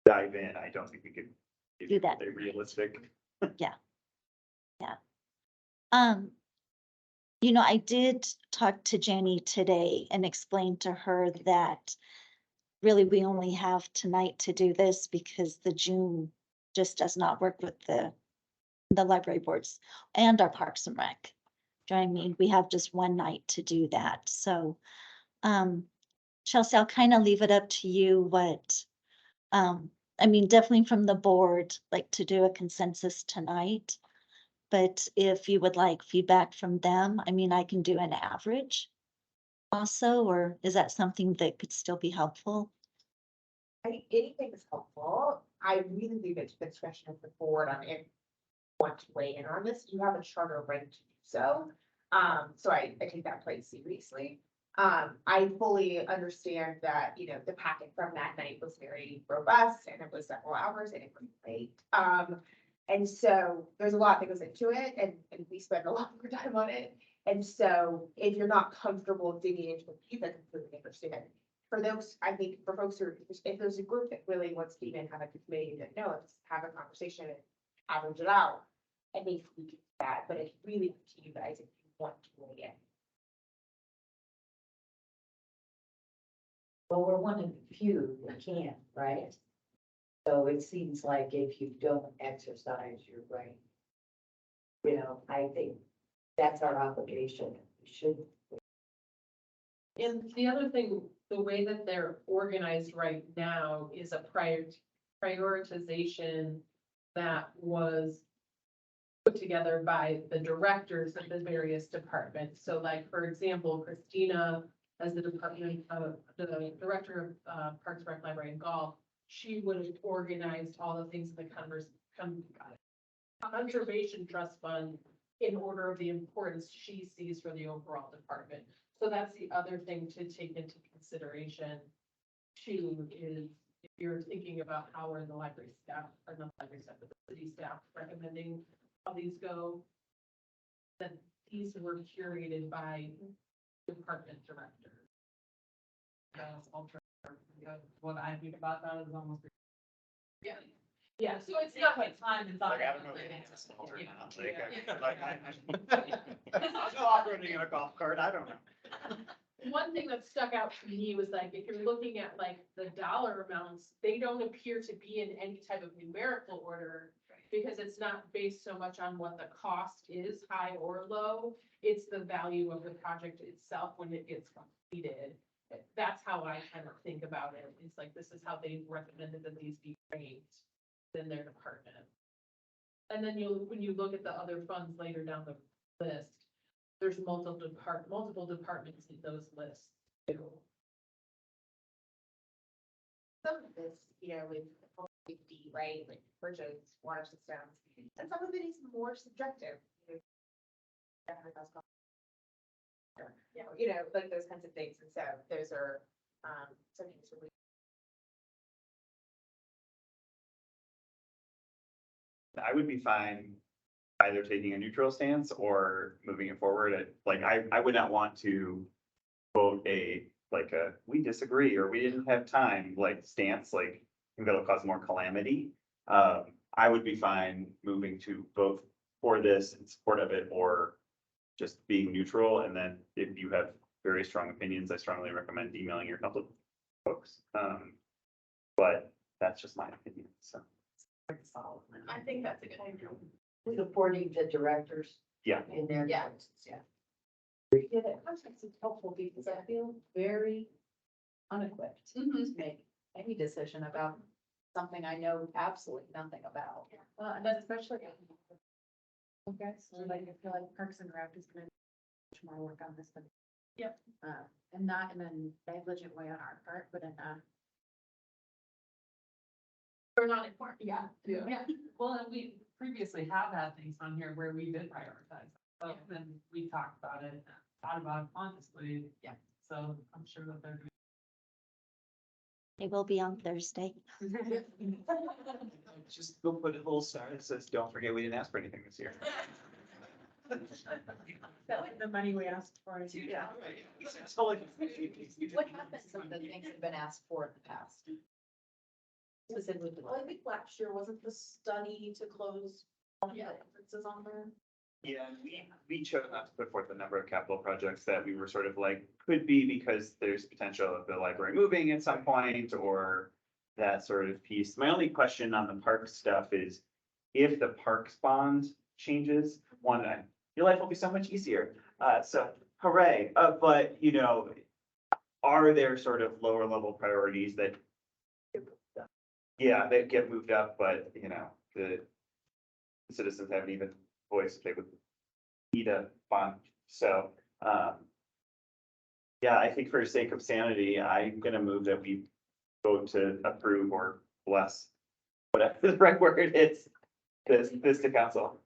dive in, I don't think we could. Do that. A realistic. I did talk to Jenny today and explain to her that really we only have tonight to do this because the June just does not work with the library boards and our Parks and Rec. Do you know what I mean? We have just one night to do that. So, Chelsea, I'll kind of leave it up to you what, definitely from the board, like to do a consensus tonight. But if you would like feedback from them, I can do an average also, or is that something that could still be helpful? I think anything is helpful. I really leave it to the discretion of the board on if you want to weigh in on this. You have a charter right to do so. So I take that quite seriously. I fully understand that, the packet from that night was very robust and it was several hours and it was late. And so there's a lot that goes into it and we spend a lot more time on it. And so if you're not comfortable digging into the piece, I completely understand. For those, I think for folks who, if there's a group that really wants to even have a committee that let's have a conversation and average it out. I think we can do that, but it's really up to you guys if you want to weigh in. Well, we're one of the few that can, right? So it seems like if you don't exercise your right, I think that's our obligation. We should. And the other thing, the way that they're organized right now is a prioritization that was put together by the directors of the various departments. So like, for example, Christina, as the the director of Parks, Rec, Library and Golf, she would have organized all the things in the conservation trust fund in order of the importance she sees for the overall department. So that's the other thing to take into consideration too is if you're thinking about how are the library staff, or not the library staff, but the city staff recommending how these go, then these were curated by department director. That's what I think about that is almost. Yeah. Yeah, so it's not like time and thought. Like, I don't know. I'll go off-roading in a golf cart, I don't know. One thing that stuck out to me was like, if you're looking at like the dollar amounts, they don't appear to be in any type of numerical order. Because it's not based so much on what the cost is, high or low, it's the value of the project itself when it gets completed. That's how I kind of think about it. It's like, this is how they recommended that these be ranked in their department. And then when you look at the other funds later down the list, there's multiple departments in those lists too. Some of this, with safety, right, like bridges, water systems, and some of it is more subjective. Like those kinds of things, and so those are, some things that we. I would be fine either taking a neutral stance or moving it forward. I would not want to vote we disagree or we didn't have time, stance, I think that'll cause more calamity. I would be fine moving to vote for this in support of it or just being neutral. And then if you have very strong opinions, I strongly recommend emailing your couple folks. But that's just my opinion, so. I think that's a good idea. Supporting the directors. Yeah. In their. Yeah. Yeah. Yeah, that context is helpful because I feel very unequipped to make any decision about something I know absolutely nothing about. And then especially. Okay, so I feel like Parks and Rec is gonna do much more work on this than. Yep. And not in a negligent way on our part, but in a. We're not informed. Yeah. Well, and we previously have had things on here where we did prioritize. So then we talked about it, thought about it honestly. Yeah. So I'm sure that they're. It will be on Thursday. Just go put a little sign that says, don't forget, we didn't ask for anything this year. The money we asked for. Yeah. What happens if the things have been asked for in the past? Specifically. Well, I think last year wasn't the study to close all the differences on there. Yeah, and we chose not to put forth the number of capital projects that we were sort of could be because there's potential of the library moving at some point or that sort of piece. My only question on the park stuff is if the parks bond changes, your life will be so much easier. So hooray. But are there sort of lower level priorities that that get moved up, but the citizens haven't even voiced they would need a bond. So I think for the sake of sanity, I'm gonna move that we vote to approve or bless whatever the right word is, this to council.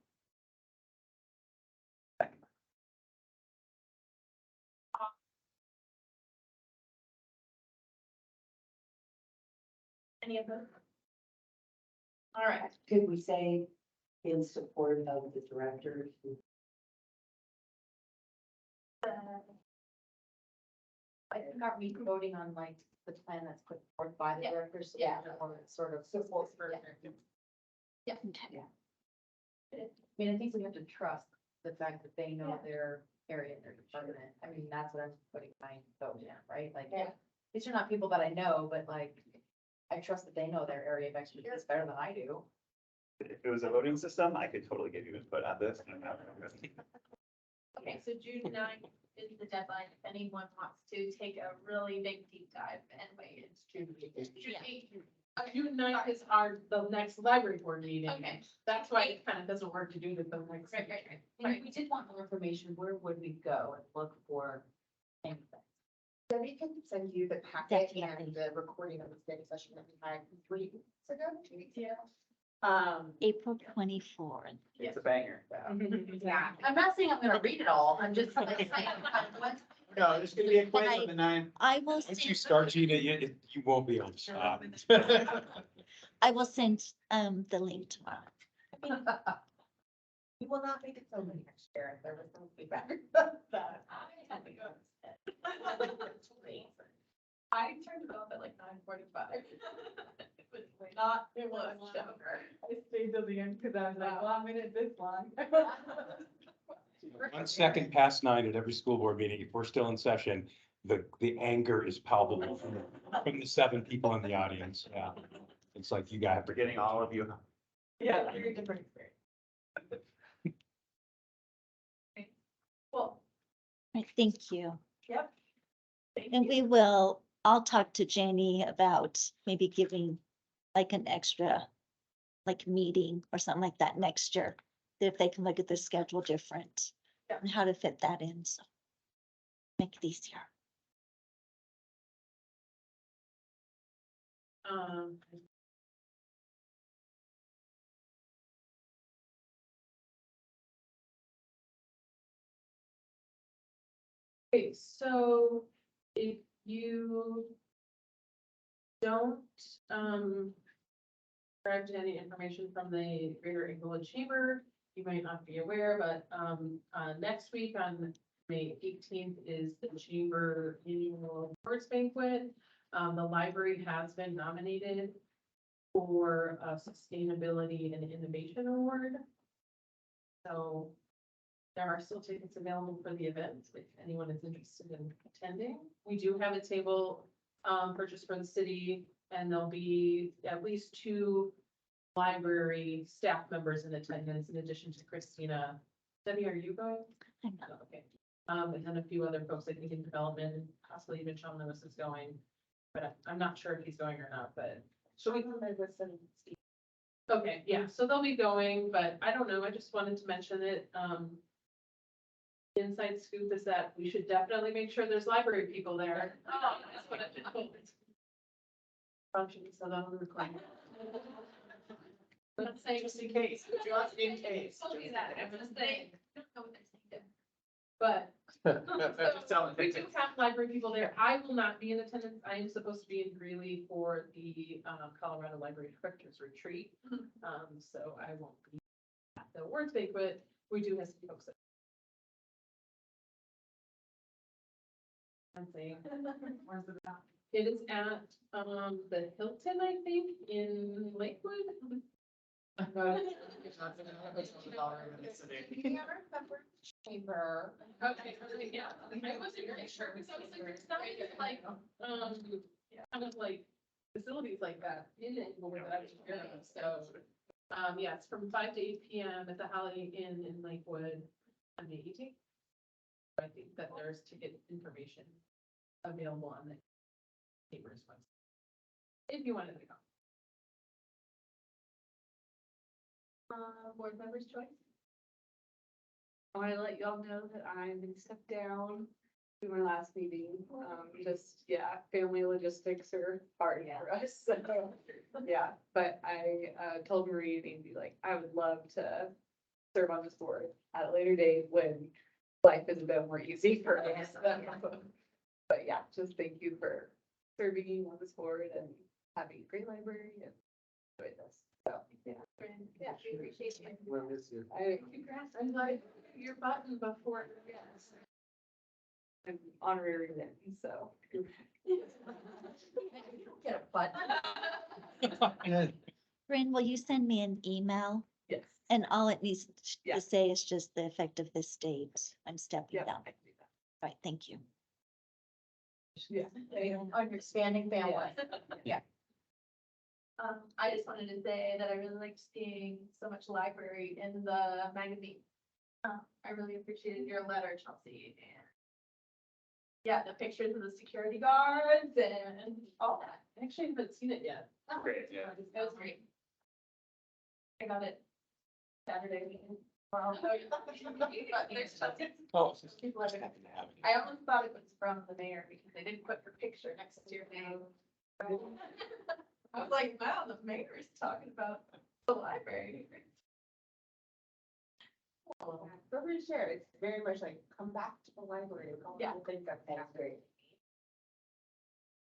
Any of those? All right. Could we say in support of the directors? I think are we voting on the plan that's put forth by the Yeah. directors? Yeah. Or sort of. Support for. Yeah. I mean, I think we have to trust the fact that they know their area and their department. I mean, that's what I'm putting my vote in, right? These are not people that I know, but I trust that they know their area of expertise better than I do. If it was a voting system, I could totally give you input on this. Okay, so June 9th is the deadline. If anyone wants to take a really big deep dive and weigh in. June June 8th. June 9th is the next library board meeting. Okay. That's why it kind of doesn't work to do this the next. Right. And if we did want more information, where would we go and look for anything? Debbie can send you the packet Definitely. and the recording of the study session that we had 3 weeks ago, 2 weeks ago. April 24th. It's a banger. Yeah, I'm not saying I'm gonna read it all, I'm just like saying, what's. No, there's gonna be a quiz I- on the 9th. I will Once you send, start, Gina, you won't be able to stop. I will send, the link tomorrow. You will not make it so many next year, if there was some feedback. I turned it off at like 9:45. It was sugar. I stayed till the end because I was like, well, I'm in it this long. 1 second past 9 at every school board meeting, if we're still in session, the anger is palpable from the 7 people in the audience. Yeah. It's like you got. Forgetting all of you. Yeah. Very different experience. Well, Right, thank you. yep. Thank And you. we will, I'll talk to Janie about maybe giving like an extra, like meeting or something like that next year. If they can look at the schedule different Yeah. and how to fit that in, so. Make it easier. Okay, so if you don't, grab any information from the Greater Englewood Chamber, you might not be aware, but, next week on May 18th is the Chamber Annual Awards Banquet. The library has been nominated for a Sustainability and Innovation Award. So there are still tickets available for the event if anyone is interested in attending. We do have a table purchased for the city, and there'll be at least 2 library staff members in attendance in addition to Christina. Debbie, are you going? I'm not. Oh, okay. And then a few other folks, I think in development, and possibly even Sean Lewis is going. But I'm not sure if he's going or not, but should we? Okay, yeah, so they'll be going, but I don't know, I just wanted to mention it. Inside scoop is that we should definitely make sure there's library people there. Oh, that's what I've been told. Function, so that'll require. Let's say just in case, just in case. Don't do that, I'm gonna say, I don't know what they're saying. But Just tell them. we do have library people there. I will not be in attendance. I am supposed to be in Greeley for the Colorado Library Directors Retreat. So I won't be at the awards banquet. We do have some folks. I'm saying, where's it at? It is at the Hilton, I think, in Lakewood. Chamber. Okay, yeah, I wasn't really sure, because I was like, it's not even like, kind of like facilities like that in Inglewood that I was aware of, so. Yeah, it's from 5 to 8 PM at the Holiday Inn in Lakewood on the 18th. I think that there's ticket information available on the paper's website. If you wanted to go. Board members' choice. I want to let y'all know that I'm gonna step down to my last meeting. Just, yeah, family logistics are hard for us, so, yeah. But I, told Marie and Andy, like, I would love to serve on this board at a later date when life is a bit more easy for us. But yeah, just thank you for serving on this board and having a great library and enjoy this. So, yeah. Yeah, we appreciate you. We'll miss you. Congrats, I'm like, your button before, yes. I'm honorary then, so. Get a button. Bryn, will you send me an email? Yes. And all it needs Yeah. to say is just the effective this date. I'm stepping Yeah, down. I can do that. Right, thank you. Yeah. Understanding family. I just wanted to say that I really liked seeing so much library in the magazine. I really appreciated your letter, Chelsea, and yeah, the pictures of the security guards and all that. I actually haven't seen it yet. Oh, Great, yeah. It was great. I got it Saturday. meeting. Wow. There's Chelsea. Oh, it's just- People like it. I almost thought it was from the mayor because they didn't put her picture next to your name. I was like, wow, the mayor is talking about The library. For sure, it's very much like, come back to the library, Yeah. think of that great.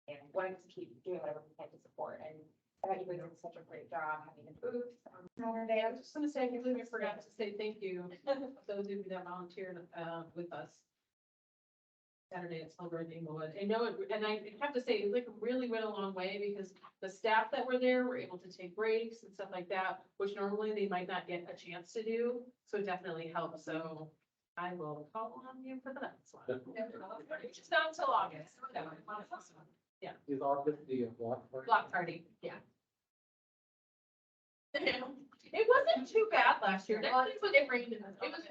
And wanting to keep doing whatever we can to support, and I thought you guys did such a great job having the booths on Saturday. I was just gonna say, I completely forgot to say thank you to those of you that volunteered, with us. Saturday at Celebrating Inglewood. I know it, and I have to say, it like really went a long way because the staff that were there were able to take breaks and stuff like that, which normally they might not get a chance to do. So it definitely helped. So I will call on you for the next one. Which is not until August. Yeah, Is August the block party? block party, yeah. It wasn't too bad last year. It was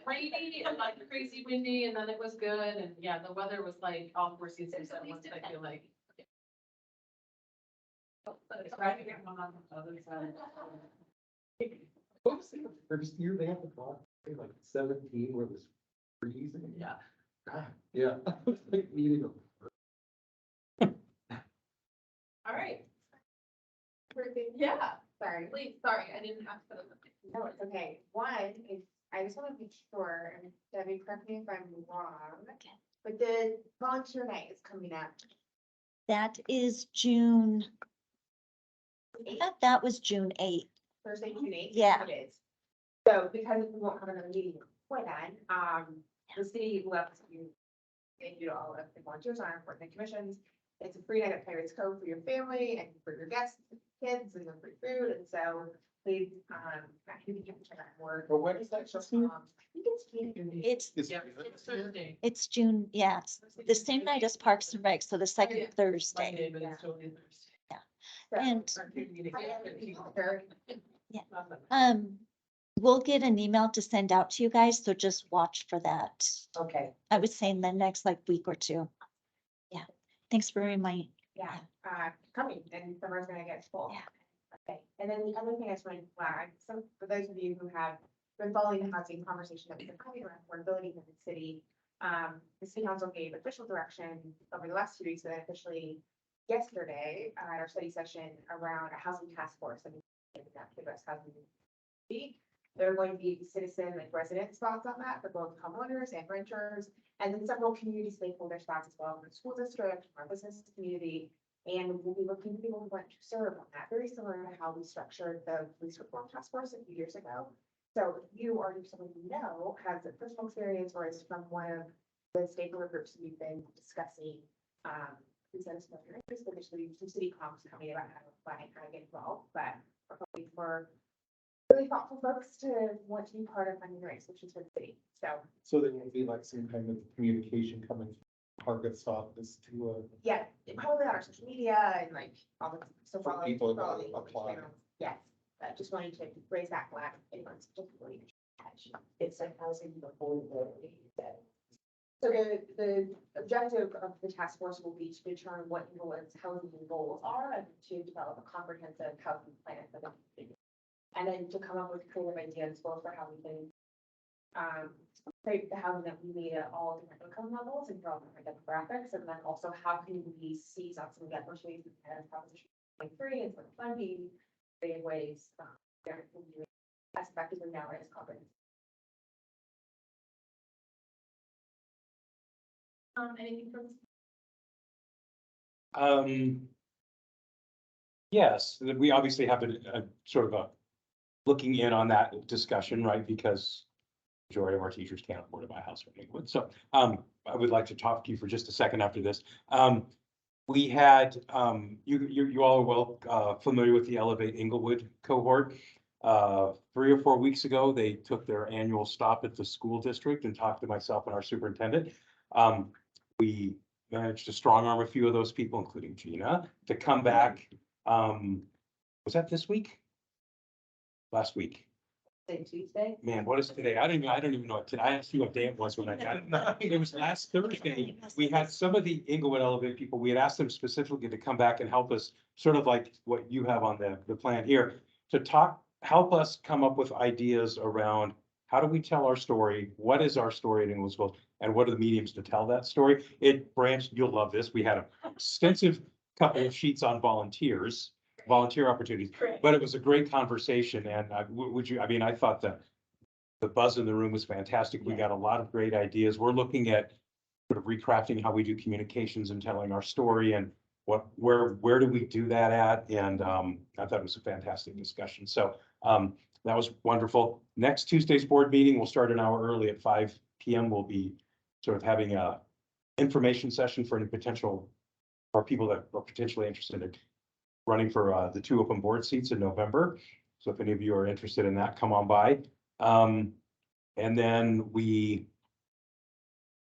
rainy and like crazy windy, and then it was good, and yeah, the weather was like all four seasons at once, I feel like. What was the first year they had the block, party, like 17, where it was freezing? Yeah. God, yeah, it's like meeting them. All right, Perfect. yeah, Sorry. please, sorry, I didn't ask for the. No, it's okay. One is, I just want to be sure, and Debbie, correct me if I'm wrong. But the volunteer night is coming up. That is June, I thought that was June 8th. Thursday, June 8th. Yeah. It is. So because we won't have another meeting before then, the city loves you. Thank you to all of the volunteers on our board and commissions. It's a free night at Pirates Cove for your family and for your guests, kids, and the free food. And so please, you can check out more. But when is that? I think it's June. It's, Yeah, it's Thursday. it's June, yeah, it's the same night as Parks and Rec, so the second Monday, Thursday. but it's totally Thursday. So- And Sure. we'll get an email to send out to you guys, so just watch for that. Okay, I would say in the next like week or two. Yeah, thanks for reminding. Yeah, coming, and summer's gonna get full. Yeah. Okay, and then the other thing I just wanted to flag, so for those of you who have been following the housing conversation that we've been having around affordability in the city, the city council gave official direction over the last 2 weeks, and then officially yesterday, at our study session around a housing task force, and that to address housing. There are going to be citizen and resident spots on that for both homeowners and renters, and then several community stakeholder spots as well, from the school district, from our business community. And we'll be looking for people who want to serve on that, very similar to how we structured the police reform task force a few years ago. So if you or someone you know has a personal experience or is from one of the stakeholder groups we've been discussing, please let us know your interest. There's some city comps coming about how to apply and how to get involved, but we're hoping for really thoughtful folks to want to be part of funding the race, which is for the city. So there will be like some kind of communication coming from Target's office to, Yeah, probably on our social media and like all the, so For follow. people that follow the apply. channels. Yes, just wanting to raise that flag. Anyone's particularly attached. it's like housing affordability that. So the objective of the task force will be to determine what Inglewood's housing goals are and to develop a comprehensive housing plan for the community. And then to come up with creative ideas both for how we can create the housing that we need at all different income levels and for all different demographics. And then also how can we seize on some of the opportunities as Proposition 23 and some funding creative ways. As effectively now as conference. Anything from? Yes, we obviously have a sort of a looking in on that discussion, right? Because majority of our teachers can't afford to buy a house in Inglewood. So I would like to talk to you for just a second after this. We had, you all are well familiar with the Elevate Inglewood cohort. 3 or 4 weeks ago, they took their annual stop at the school district and talked to myself and our superintendent. We managed to strong arm a few of those people, including Gina, to come back. Was that this week? Last week? Say Tuesday? Man, what is today? I don't even know what today. I asked you what day it was when I got it. It was last Thursday. We had some of the Inglewood Elevate people, we had asked them specifically to come back and help us, sort of like what you have on the plan here, to help us come up with ideas around how do we tell our story? What is our story at Inglewood Schools? And what are the mediums to tell that story? It branched, you'll love this. We had an extensive couple of sheets on volunteers. volunteer opportunities. But it was a great conversation and would you, I mean, I thought the buzz in the room was fantastic. We got a lot of great ideas. We're looking at sort of recrafting how we do communications and telling our story and where do we do that at? And I thought it was a fantastic discussion. So that was wonderful. Next Tuesday's board meeting, we'll start an hour early at 5 p.m. We'll be sort of having a information session for any potential or people that are potentially interested in running for the 2 open board seats in November. So if any of you are interested in that, come on by. And then we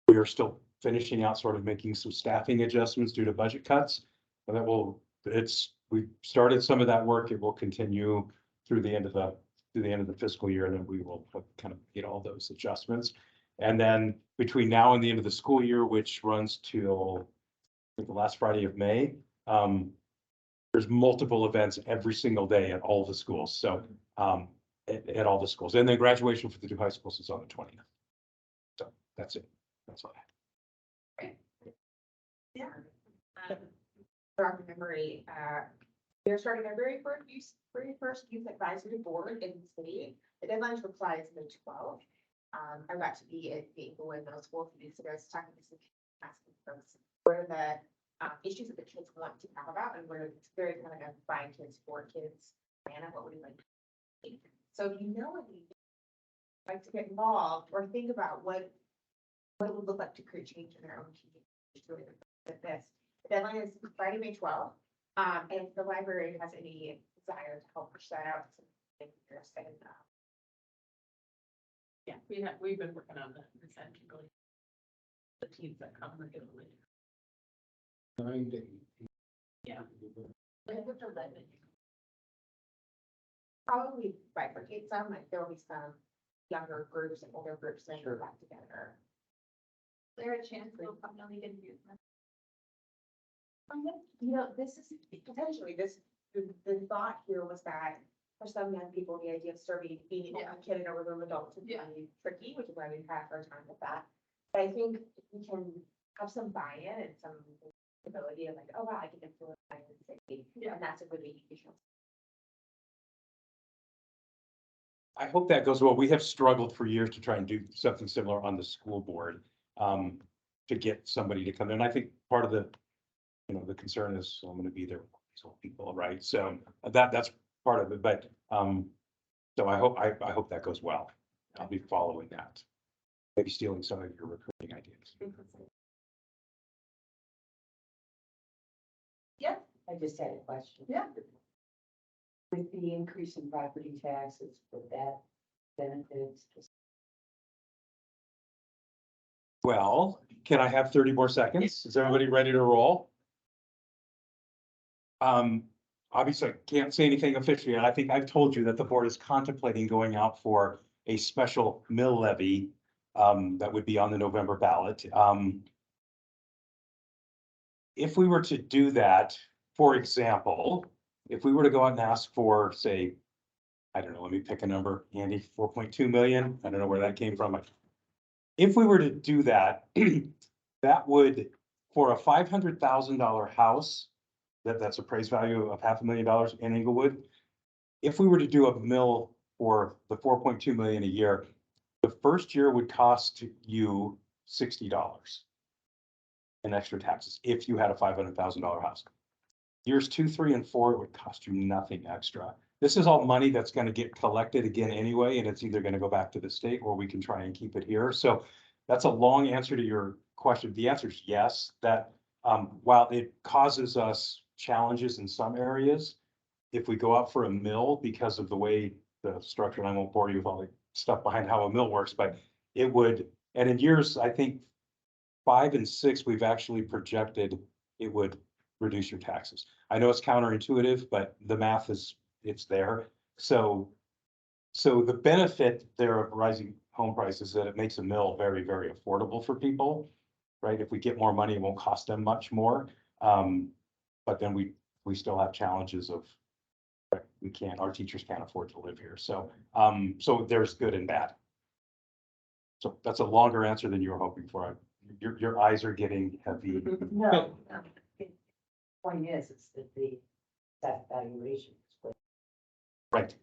are still finishing out sort of making some staffing adjustments due to budget cuts. And that we started some of that work. It will continue through the end of the fiscal year, and then we will kind of get all those adjustments. And then between now and the end of the school year, which runs till I think the last Friday of May, there's multiple events every single day at all the schools. So at all the schools, and then graduation for the 2 high schools is on the 20th. So that's it. That's all I have. Yeah. From memory, we're starting our very first youth advisory board in the city. The deadline to apply is May 12th. I got to be at the Inglewood Middle School a few weeks ago, talking to some kids, asking folks what are the issues that the kids want to talk about, and where it's very kind of find kids for kids, and what we like. So if you know what you like to get involved or think about what it would look like to create change in their own community, it's really with this. The deadline is Friday, May 12th. And if the library has any desire to help push that out, to some Yeah, we've been working on that. Essentially, the teams that come regularly. 9 to 8. Yeah. probably bifurcate some, like there will be some younger groups and older groups that go back together. Is there a chance they'll finally get used? You know, this is potentially the thought here was that for some young people, the idea of serving, being a kid in a room adult would be tricky, which is why we've had our time with that. But I think if we can have some buy-in and some ability of like, oh wow, I can influence my own city, and that's a really huge. I hope that goes well. We have struggled for years to try and do something similar on the school board, to get somebody to come in. I think part of the, the concern is I'm going to be there with these old people, right? So that's part of it. But so I hope that goes well. I'll be following that. Maybe stealing some of your recruiting ideas. Yeah, I just had a question. Yeah. With the increase in property taxes, would that benefits? Well, can I have 30 more seconds? Is everybody ready to roll? Obviously, I can't say anything officially. I think I've told you that the board is contemplating going out for a special mill levy that would be on the November ballot. If we were to do that, for example, if we were to go out and ask for, say, I don't know, let me pick a number, Andy, 4.2 million. I don't know where that came from. If we were to do that, that would, for a $500,000 house, that's appraised value of $500,000 in Inglewood. If we were to do a mill for the 4.2 million a year, the first year would cost you $60 in extra taxes if you had a $500,000 house. Years 2, 3, and 4 would cost you nothing extra. This is all money that's going to get collected again anyway, and it's either going to go back to the state or we can try and keep it here. So that's a long answer to your question. The answer is yes, that while it causes us challenges in some areas, if we go out for a mill because of the way the structure, and I won't bore you with all the stuff behind how a mill works, but it would, and in years, I think 5 and 6, we've actually projected it would reduce your taxes. I know it's counterintuitive, but the math it's there. So the benefit there of rising home prices is that it makes a mill very, very affordable for people, right? If we get more money, it won't cost them much more. But then we still have challenges of, right, our teachers can't afford to live here. So there's good and bad. So that's a longer answer than you were hoping for. Your eyes are getting heavy. No. The point is that the assessed valuation. Right,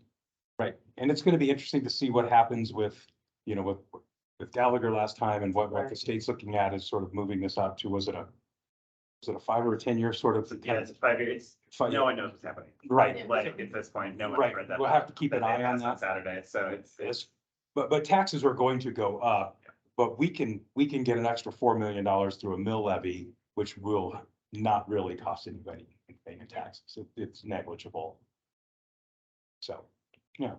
right. And it's gonna be interesting to see what happens with, with Gallagher last time and what the Right. state's looking at is sort of moving this out to, was it a 5 or a 10-year sort of? Yeah, it's 5 years. Five- No one knows what's happening. Right. Like at this point, no one Right. read that. We'll have to keep an they eye on passed that. Saturday, so it's. Yes. But taxes are going to go up, but we can get an extra $4 million through a mill levy, which will not really cost anybody in paying taxes. It's negligible. So, yeah.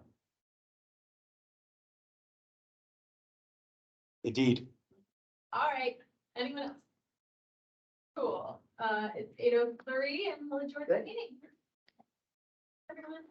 Indeed. All right, anyone else? Cool, it's 8:03 and we'll adjourn the meeting. Everyone.